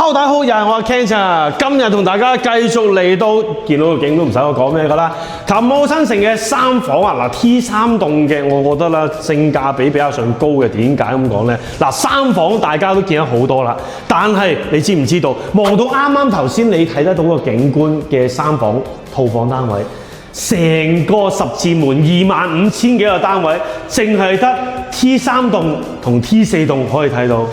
Hello， 大家好，又係我阿 Ken 啊！今日同大家繼續嚟到，見到個景都唔使我講咩噶啦。琴澳新城嘅三房啊，嗱 T3 棟嘅，我覺得啦性價比比較上高嘅，點解咁講咧？嗱，三房大家都見得好多啦，但係你知唔知道？望到啱啱頭先你睇得到個景觀嘅三房套房單位，成個十字門25000幾個單位，淨係得 T3 棟同 T4 棟可以睇到，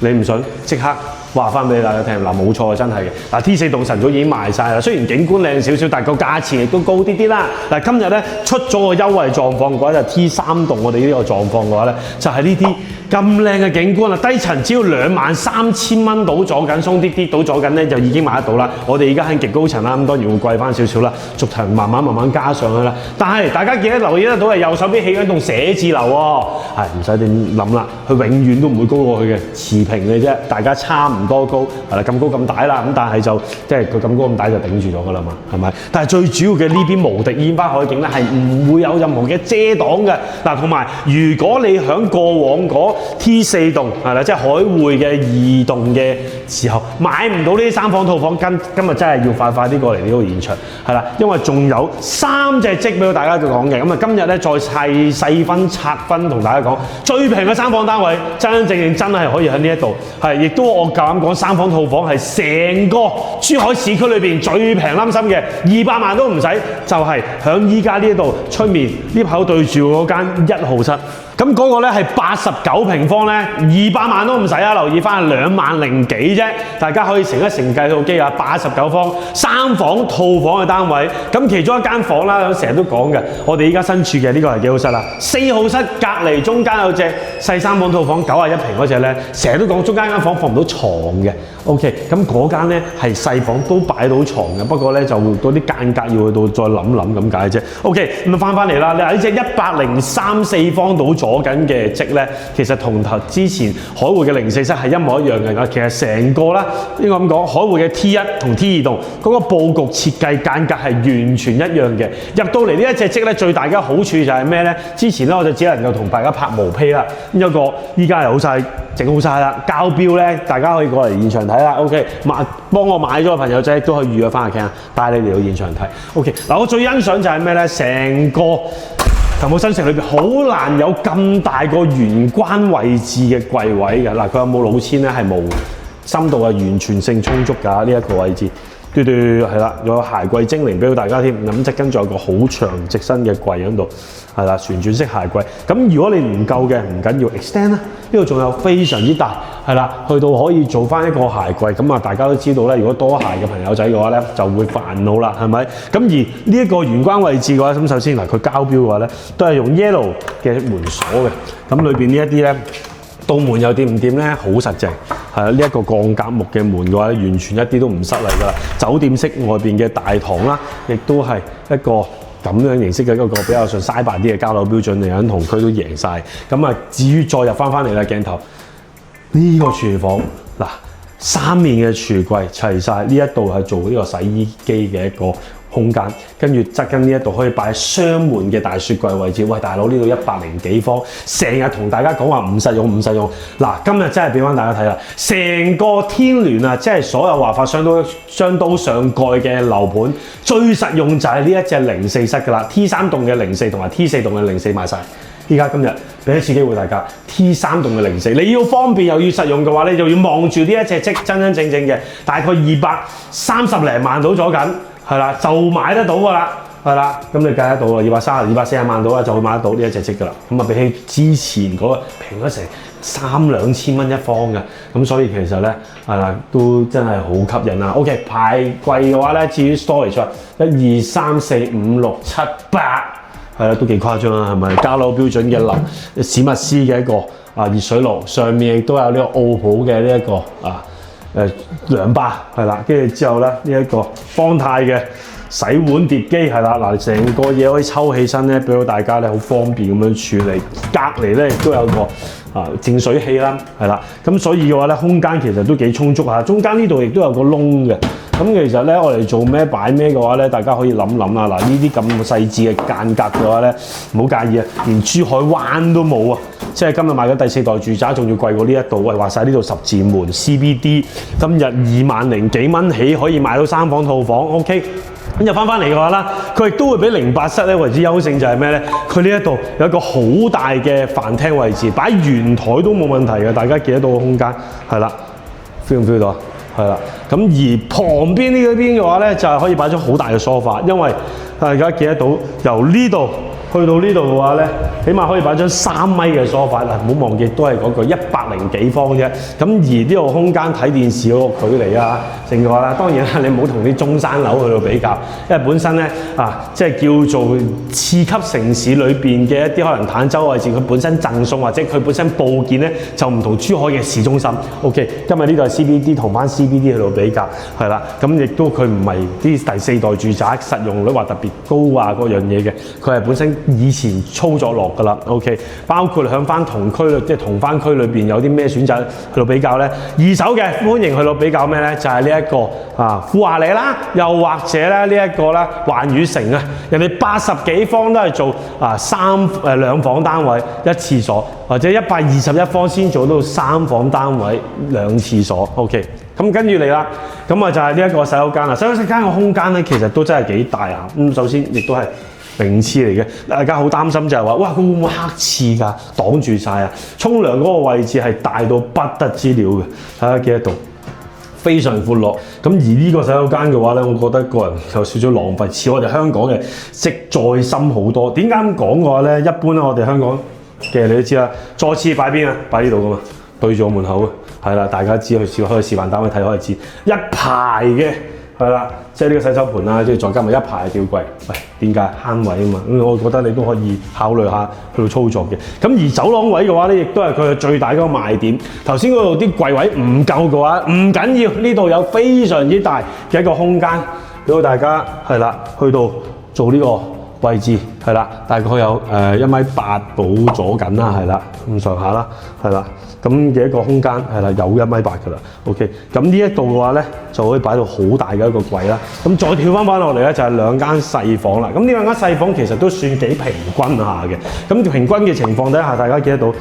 你唔信即刻話翻俾大家聽，嗱冇錯真係嘅。嗱 T4 棟晨早已經賣晒啦，雖然景觀靚少少，但係個價錢亦都高啲啦。嗱今日咧出咗個優惠狀況嘅話，就 T3 棟我哋呢個狀況嘅話咧，就係呢啲咁靚嘅景觀啊，低層只要23000蚊到左緊，鬆啲到左緊咧就已經買得到啦。我哋而家喺極高層啦，咁當然會貴翻少少啦，逐層慢慢加上去啦。但係大家記得留意得到係右手邊起緊棟寫字樓喎，係唔使點諗啦，佢永遠都唔會高過佢嘅，持平嘅啫，大家差唔多高，係啦咁高咁大啦，咁但係就即係佢咁高咁大就頂住咗㗎啦嘛，係咪？但係最主要嘅呢邊無敵煙花海景咧係唔會有任何嘅遮擋嘅。嗱，同埋如果你響過往嗰T4 棟係啦，即係海匯嘅2棟嘅時候買唔到呢啲三房套房，今日真係要快啲過嚟呢個現場係啦，因為仲有3隻積俾大家講嘅。咁啊，今日咧再細分拆分同大家講最平嘅三房單位，真係可以喺呢一度係，亦都我夠膽講三房套房係成個珠海市區裏邊最平冧心嘅，200萬都唔使，就係響依家呢一度出面呢口對住嗰間1號室。咁嗰個咧係89平方咧，200萬都唔使啊！留意翻2萬零幾啫，大家可以乘一乘計套機啊，89方三房套房嘅單位。咁其中一間房啦，成日都講嘅，我哋依家身處嘅呢個係幾號室啦？4號室隔離中間有隻細三房套房91平嗰隻咧，成日都講中間間房放唔到床嘅。OK， 咁嗰間咧係細房都擺到床嘅，不過咧就嗰啲間隔要去到再諗咁解啫。OK， 咁啊翻嚟啦，你話呢隻103-4方到左緊嘅積咧，其實同之前海匯嘅04室係一模一樣嘅。其實成個啦，應該咁講，海匯嘅 T1 同 T2 棟嗰個佈局設計間隔係完全一樣嘅。入到嚟呢一隻積咧，最大嘅好處就係咩咧？之前咧我就只能夠同大家拍毛坯啦，一個依家係好晒整好晒啦，交標咧大家可以過嚟現場睇啦。OK， 幫我買咗嘅朋友仔都可以預約翻嚟傾，帶你嚟到現場睇。OK， 嗱我最欣賞就係咩咧？成個琴澳新城裏邊好難有咁大個玄關位置嘅櫃位嘅。嗱，佢有冇老千咧？係冇，深度係完全性充足㗎。呢一個位置，嘟係啦，有鞋櫃精靈俾到大家添。咁即跟住有個好長直身嘅櫃喺度，係啦，旋轉式鞋櫃。咁如果你唔夠嘅唔緊要 ，extend 啦。呢度仲有非常之大，係啦，去到可以做翻一個鞋櫃。咁啊，大家都知道咧，如果多鞋嘅朋友仔嘅話咧，就會煩惱啦，係咪？咁而呢一個玄關位置嘅話，咁首先嗱，佢交標嘅話咧，都係用 yellow 嘅門鎖嘅。咁裏邊呢一啲咧，道門又掂唔掂咧？好實淨，係啦，呢一個鋼夾木嘅門嘅話咧，完全一啲都唔失禮㗎啦。酒店式外邊嘅大堂啦，亦都係一個咁樣形式嘅一個比較上嘥白啲嘅交樓標準嚟緊，同區都贏晒。咁啊，至於再入翻嚟啦，鏡頭呢個廚房嗱，3面嘅櫥櫃齊晒，呢一度係做呢個洗衣機嘅一個空間，跟住側跟呢一度可以擺雙門嘅大雪櫃位置。喂，大佬呢度100幾方，成日同大家講話唔實用。嗱，今日真係俾翻大家睇啦，成個天聯啊，即係所有華發雙刀上蓋嘅樓盤，最實用就係呢一隻04室㗎啦。T3 棟嘅04同埋 T4 棟嘅04賣晒。依家今日俾一次機會大家 ，T3 棟嘅04，你要方便又要實用嘅話，你就要望住呢一隻積真正嘅，大概230零萬到咗緊，係啦，就買得到㗎啦，係啦，咁你計得到啦，240萬到啦，就會買得到呢一隻積㗎啦。咁啊，比起之前嗰個平咗成3-2千蚊一方嘅，咁所以其實咧係啦，都真係好吸引啊。OK， 排櫃嘅話咧，至於 storage 1、2、3、4、5、6、7、8。係啦，都幾誇張啦，係咪？交樓標準嘅樓，史密斯嘅一個熱水爐，上面亦都有呢個奧普嘅呢一個涼吧，係啦，跟住之後咧呢一個方太嘅洗碗碟機，係啦，嗱，成個嘢可以抽起身咧，俾到大家咧好方便咁樣處理。隔離咧亦都有個淨水器啦，係啦。咁所以嘅話咧，空間其實都幾充足嚇。中間呢度亦都有個窿嘅。咁其實咧，我哋做咩擺咩嘅話咧，大家可以諗諗啦。嗱，呢啲咁細緻嘅間隔嘅話咧，唔好介意啊，連珠海灣都冇啊！即係今日買咗第4代住宅，仲要貴過呢一度。喂，話晒呢度10字門 CBD， 今日2萬零幾蚊起可以買到3房套房 ，OK。咁又翻嚟嘅話啦，佢亦都會俾0.8室咧為之優勝就係咩咧？佢呢一度有一個好大嘅飯廳位置，擺圓台都冇問題嘅。大家記得到個空間係啦 ，feel 唔 feel 到啊？係啦，咁而旁邊呢一邊嘅話咧，就係可以擺咗好大嘅梳化，因為大家記得到由呢度去到呢度嘅話咧，起碼可以擺張3米嘅梳化啦。唔好忘記都係嗰個100幾方啫。咁而呢個空間睇電視嗰個距離啊，成個啦，當然啦，你唔好同啲中山樓去到比較，因為本身咧即係叫做次級城市裏邊嘅一啲可能坦洲位置，佢本身贈送或者佢本身佈建咧就唔同珠海嘅市中心。OK， 今日呢度係 CBD 同翻 CBD 去到比較，係啦，咁亦都佢唔係啲第4代住宅實用率話特別高啊嗰樣嘢嘅，佢係本身以前操作落㗎啦 ，OK， 包括響翻同區即係同番區裏邊有啲咩選擇去到比較咧？二手嘅歡迎去到比較咩咧？就係呢一個富華里啦，又或者咧呢一個咧環宇城啊，人哋80幾方都係做2房單位1廁所，或者121方先做到3房單位2廁所 ，OK。咁跟住嚟啦，咁就係呢一個洗手間啦。洗手間嘅空間咧，其實都真係幾大啊。首先亦都係名廁嚟嘅，大家好擔心就係話，哇，佢會唔會黑廁㗎？擋住晒啊！沖涼嗰個位置係大到不得之了嘅，睇下幾多度，非常闊落。咁而呢個洗手間嘅話咧，我覺得個人有少少浪費，似我哋香港嘅即再深好多。點解咁講嘅話咧？一般咧，我哋香港嘅你都知啦，坐廁擺邊啊？擺呢度㗎嘛，對住我門口嘅。係啦，大家知去開示範單位睇可以知，一排嘅係啦，即係呢個洗手盆啦，即係再加埋一排嘅吊櫃。喂，點解慳位啊嘛？咁我覺得你都可以考慮下去到操作嘅。咁而走廊位嘅話咧，亦都係佢嘅最大嗰個賣點。頭先嗰度啲櫃位唔夠嘅話，唔緊要，呢度有非常之大嘅一個空間，俾到大家係啦，去到做呢個位置係啦，大概有1.8米補咗緊啦，係啦，咁上下啦，係啦。咁嘅一個空間係啦，有1.8米㗎啦。OK， 咁呢一度嘅話咧，就可以擺到好大嘅一個櫃啦。咁再跳翻落嚟咧，就係2間細房啦。咁呢2間細房其實都算幾平均下嘅。咁平均嘅情況底下，大家記得到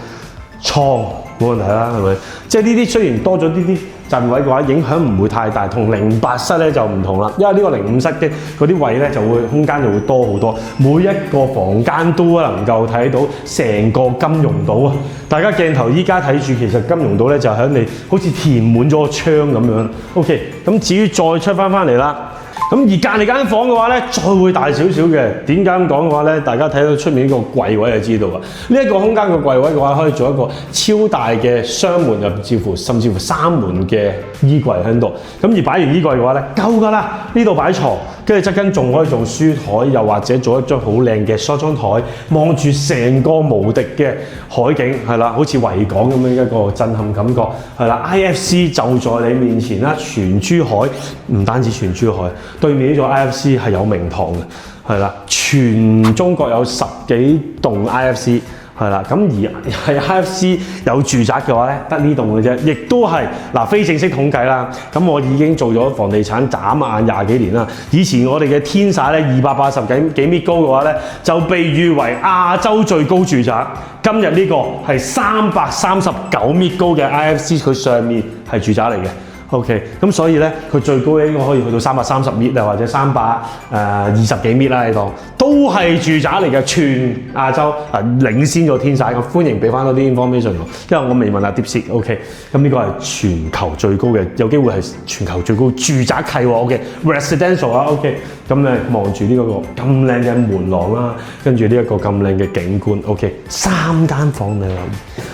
床冇問題啦，係咪？即係呢啲雖然多咗啲陣位嘅話，影響唔會太大，同08室咧就唔同啦。因為呢個05室嘅嗰啲位咧就會空間就會多好多，每一個房間都能夠睇到成個金融島啊！大家鏡頭依家睇住，其實金融島咧就喺你好似填滿咗個窗咁樣。OK， 咁至於再出翻嚟啦。咁而隔離間房嘅話咧，再會大少少嘅。點解咁講嘅話咧？大家睇到出面呢個櫃位就知道啦。呢一個空間嘅櫃位嘅話，可以做一個超大嘅雙門，甚至乎3門嘅衣櫃喺度。咁而擺完衣櫃嘅話咧，夠㗎啦。呢度擺床，跟住側跟仲可以做書台，又或者做一張好靚嘅梳妝台，望住成個無敵嘅海景，係啦，好似維港咁樣一個震撼感覺，係啦。IFC 就在你面前啦，全珠海唔單止全珠海。對面呢座 IFC 係有名堂嘅，係啦，全中國有10幾棟 IFC， 係啦，咁而係 IFC 有住宅嘅話咧，得呢棟嘅啫，亦都係非正式統計啦。咁我已經做咗房地產眨眼20幾年啦。以前我哋嘅天煞咧280幾米高嘅話咧，就被譽為亞洲最高住宅。今日呢個係339米高嘅 IFC， 佢上面係住宅嚟嘅。OK， 咁所以咧，佢最高應該可以去到330米啊，或者320幾米啦，你當都係住宅嚟嘅，全亞洲領先咗天曬。咁歡迎俾翻多啲 information 我，因為我未問阿 Deepseek。OK， 咁呢個係全球最高嘅，有機會係全球最高住宅契喎。OK，residential 啊。OK， 咁你望住呢個咁靚嘅門廊啦，跟住呢一個咁靚嘅景觀。OK， 3間房你留意，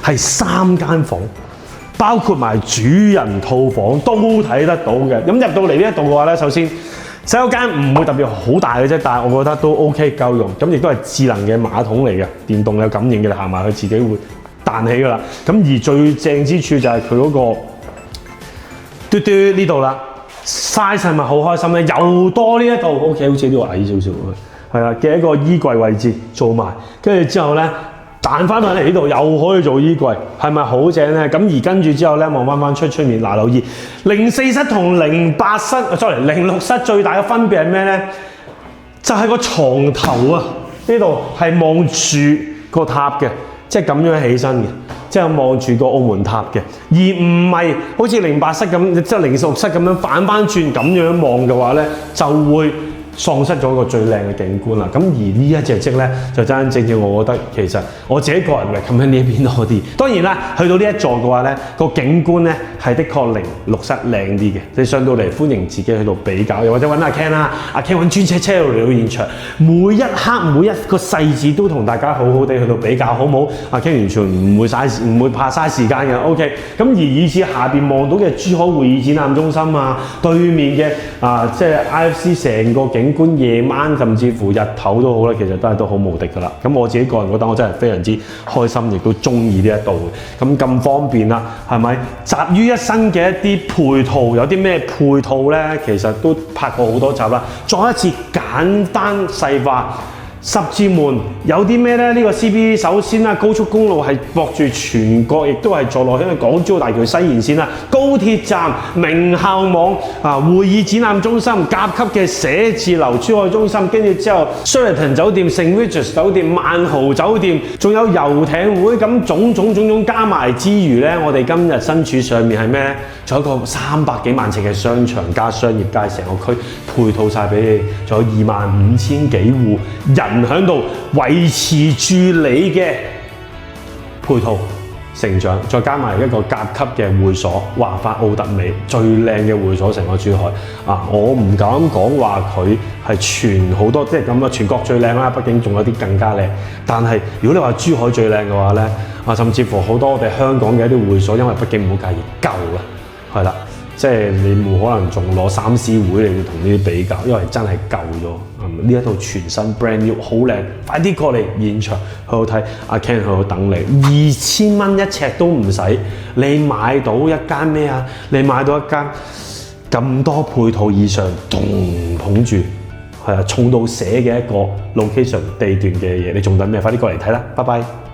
係3間房。包括埋主人套房都睇得到嘅。咁入到嚟呢一度嘅話咧，首先洗手間唔會特別好大嘅啫，但係我覺得都 OK 夠用。咁亦都係智能嘅馬桶嚟嘅，電動有感應嘅，你行埋去自己會彈起㗎啦。咁而最正之處就係佢嗰個嘟嘟呢度啦，size 係咪好開心咧？又多呢一度 OK， 好似呢度矮少少，係啦嘅一個衣櫃位置做埋，跟住之後咧。彈翻嚟呢度又可以做衣櫃，係咪好正咧？咁而跟住之後咧，望翻出面嗱，留意04室同08室，06室最大嘅分別係咩咧？就係個床頭啊，呢度係望住個塔嘅，即係咁樣起身嘅，即係望住個澳門塔嘅，而唔係好似08室咁，即係06室咁樣反翻轉咁樣望嘅話咧，就會喪失咗個最靚嘅景觀啦。咁而呢一隻積咧，就真正我覺得其實我自己個人recommend呢一邊多啲。當然啦，去到呢一座嘅話咧，個景觀咧係的確06室靚啲嘅。你上到嚟歡迎自己去到比較，又或者揾阿 Ken 啦，阿 Ken 揾專車嚟到現場，每一刻每一個細節都同大家好好地去到比較，好唔好？阿 Ken 完全唔會怕嘥時間嘅。OK， 咁而以至下邊望到嘅珠海會議展覽中心啊，對面嘅即係 IFC 成個景觀，夜晚甚至乎日頭都好啦，其實都好無敵噶啦。咁我自己個人覺得我真係非常之開心，亦都中意呢一度嘅。咁方便啦，係咪？集於一身嘅一啲配套，有啲咩配套咧？其實都拍過好多集啦，再一次簡單細化。十字門有啲咩咧？呢個 CBD 首先啦，高速公路係駁住全國，亦都係坐落喺港珠澳大橋西延線啦。高鐵站、名校網會議展覽中心、甲級嘅寫字樓、珠海中心，跟住之後 Sheraton 酒店、St. Regis 酒店、萬豪酒店，仲有遊艇會，咁種種加埋之餘咧，我哋今日身處上面係咩咧？仲有一個300幾萬尺嘅商場加商業街，成個區配套晒俾你，仲有25000幾戶人喺度維持住你嘅配套成長，再加埋一個甲級嘅會所，華發奧特美最靚嘅會所，成個珠海我唔敢講話佢係全好多，即係咁全國最靚啦，畢竟仲有啲更加靚。但係如果你話珠海最靚嘅話咧，甚至乎好多我哋香港嘅一啲會所，因為畢竟唔好介意舊啦，係啦。即係你冇可能仲攞3C 會嚟同呢啲比較，因為真係舊咗。呢一套全新 brand new 好靚，快啲過嚟現場去好睇。阿 Ken 喺度等你，2000蚊一尺都唔使，你買到一間咩啊？你買到一間咁多配套以上，捧住係重到寫嘅一個 location 地段嘅嘢，你仲等咩？快啲過嚟睇啦！拜拜。